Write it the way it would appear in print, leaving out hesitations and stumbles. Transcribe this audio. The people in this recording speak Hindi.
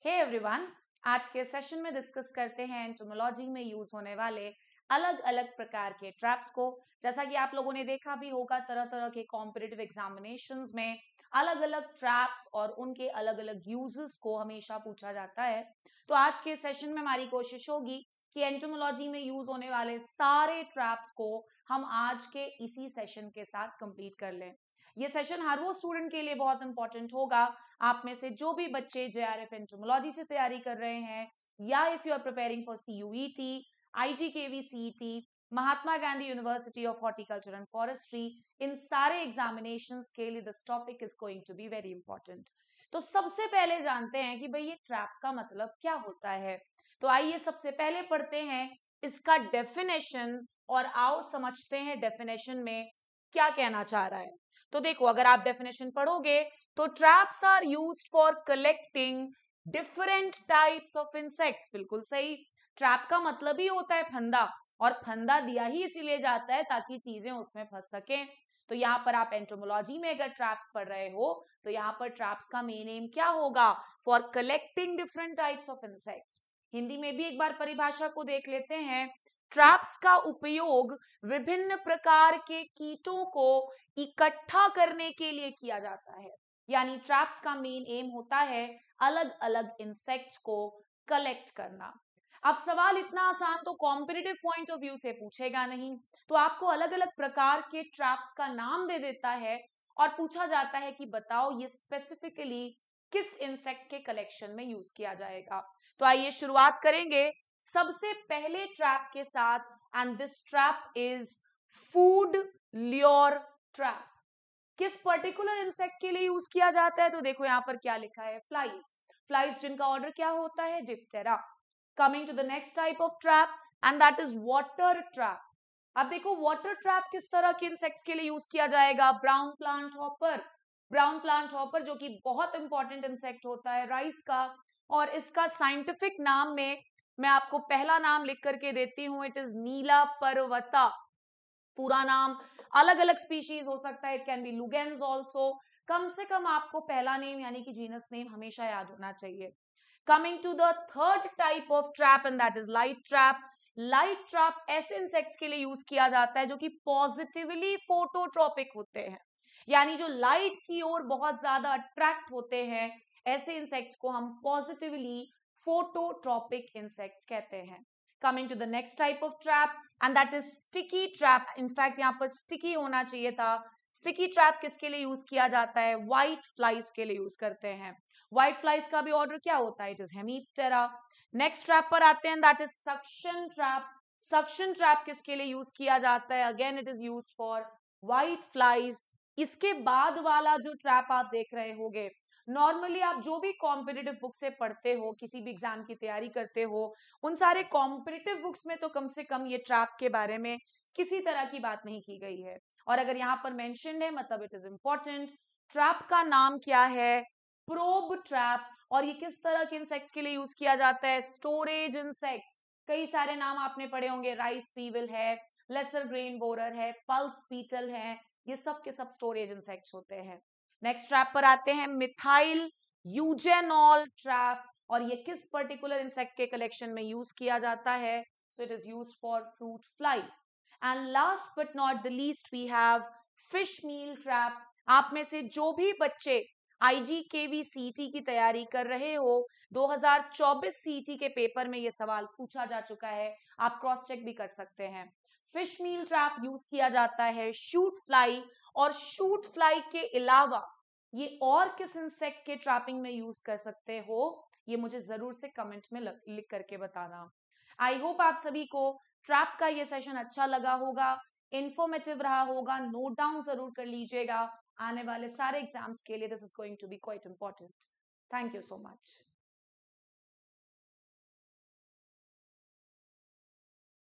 हे एवरीवन, आज के सेशन में डिस्कस करते हैं एंटोमोलॉजी में यूज होने वाले अलग अलग प्रकार के ट्रैप्स को। जैसा कि आप लोगों ने देखा भी होगा, तरह तरह के कॉम्पिटिटिव एग्जामिनेशंस में अलग अलग ट्रैप्स और उनके अलग अलग यूजेस को हमेशा पूछा जाता है। तो आज के सेशन में हमारी कोशिश होगी कि एंटोमोलॉजी में यूज होने वाले सारे ट्रैप्स को हम आज के इसी सेशन के साथ कंप्लीट कर लें। ये सेशन हर वो स्टूडेंट के लिए बहुत इंपॉर्टेंट होगा, आप में से जो भी बच्चे जेआरएफ एंटोमोलॉजी से तैयारी कर रहे हैं या if you are preparing for CUET, IGKV CET, Mahatma Gandhi university of horticulture and forestry, इन सारे एग्जामिनेशंस के लिए this topic is going to be very important. तो सबसे पहले जानते हैं कि भाई ये ट्रैप का मतलब क्या होता है। तो आइए सबसे पहले पढ़ते हैं इसका डेफिनेशन और आओ समझते हैं डेफिनेशन में क्या कहना चाह रहा है। तो देखो, अगर आप डेफिनेशन पढ़ोगे तो traps are used for collecting different types of insects. बिल्कुल सही, ट्रैप का मतलब ही होता है फंदा, और फंदा दिया ही इसीलिए जाता है ताकि चीजें उसमें फंस सकें। तो यहाँ पर आप एंटोमोलॉजी में अगर ट्रैप्स पढ़ रहे हो तो यहाँ पर ट्रैप्स का मेन एम क्या होगा? For collecting different types of insects. Hindi में भी एक बार परिभाषा को देख लेते हैं। ट्रैप्स का उपयोग विभिन्न प्रकार के कीटों को इकट्ठा करने के लिए किया जाता है। यानी ट्रैप्स का मेन एम होता है अलग अलग इंसेक्ट्स को कलेक्ट करना। अब सवाल इतना आसान तो कॉम्पिटिटिव पॉइंट ऑफ व्यू से पूछेगा नहीं, तो आपको अलग अलग प्रकार के ट्रैप्स का नाम दे देता है और पूछा जाता है कि बताओ ये स्पेसिफिकली किस इंसेक्ट के कलेक्शन में यूज किया जाएगा। तो आइए शुरुआत करेंगे सबसे पहले ट्रैप के साथ, and this trap is food lure trap. किस पर्टिकुलर इंसेक्ट के लिए यूज किया जाता है? तो देखो यहाँ पर क्या लिखा है, फ्लाइज। फ्लाइज जिनका ऑर्डर क्या होता है? Diptera. Coming to the next type of trap and that is water trap. अब देखो वाटर ट्रैप किस तरह के इंसेक्ट्स के लिए यूज किया जाएगा? Brown plant hopper. Brown plant hopper जो कि बहुत इंपॉर्टेंट इंसेक्ट होता है राइस का, और इसका साइंटिफिक नाम में मैं आपको पहला नाम लिख करके देती हूं, इट इज नीला पर्वता। पूरा नाम अलग अलग स्पीशीज हो सकता है, इट कैन बी लुगेन्स ऑल्सो। कम से कम आपको पहला नेम यानी कि जीनस नेम हमेशा याद होना चाहिए। Coming to the third type of trap and that is light trap. Light trap ऐसे इंसेक्ट्स के लिए यूज किया जाता है जो कि पॉजिटिवली फोटोट्रॉपिक होते हैं, यानी जो लाइट की ओर बहुत ज्यादा अट्रैक्ट होते हैं, ऐसे इंसेक्ट्स को हम पॉजिटिवली फोटोट्रॉपिक इंसेक्ट्स कहते हैं। Coming to the next type of trap and that is sticky trap. In fact यहाँ पर स्टिकी होना चाहिए था। स्टिकी ट्रैप किसके लिए यूज किया जाता है? व्हाइट फ्लाइज के लिए यूज करते हैं। व्हाइट फ्लाइज का भी ऑर्डर क्या होता है? It is Hemiptera. Next trap पर आते हैं, that is suction trap. Suction trap किसके लिए यूज किया जाता है? Again it is use for white flies. इसके बाद वाला जो ट्रैप आप देख रहे होगे, नॉर्मली आप जो भी कॉम्पिटिटिव बुक से पढ़ते हो, किसी भी एग्जाम की तैयारी करते हो, उन सारे कॉम्पिटिटिव बुक्स में तो कम से कम ये ट्रैप के बारे में किसी तरह की बात नहीं की गई है, और अगर यहाँ पर मेंशन्ड है मतलब इट इज इंपॉर्टेंट। ट्रैप का नाम क्या है? Probe trap. और ये किस तरह के इंसेक्ट्स के लिए यूज किया जाता है? Storage insects. कई सारे नाम आपने पढ़े होंगे, राइस वीविल है, लेसर ग्रेन बोरर है, पल्स बीटल है, ये सब के सब स्टोरेज इंसेक्ट्स होते हैं। नेक्स्ट ट्रैप पर आते हैं, मिथाइल यूजेनॉल ट्रैप। और ये किस पर्टिकुलर इंसेक्ट के कलेक्शन में यूज किया जाता है? So it is used for fruit fly. And last but not the least we have fish meal trap. आप में से जो भी बच्चे आईजीकेवी सीटी की तैयारी कर रहे हो, 2024 सीटी के पेपर में ये सवाल पूछा जा चुका है, आप क्रॉस चेक भी कर सकते हैं। फिश मील ट्रैप यूज किया जाता है शूट फ्लाई, और शूट फ्लाई के अलावा ये और किस इंसेक्ट के ट्रैपिंग में यूज कर सकते हो, ये मुझे जरूर से कमेंट में लिख करके बताना। आई होप आप सभी को ट्रैप का ये सेशन अच्छा लगा होगा, इंफॉर्मेटिव रहा होगा। नोट डाउन जरूर कर लीजिएगा, आने वाले सारे एग्जाम्स के लिए this is going to be quite important. Thank you so much.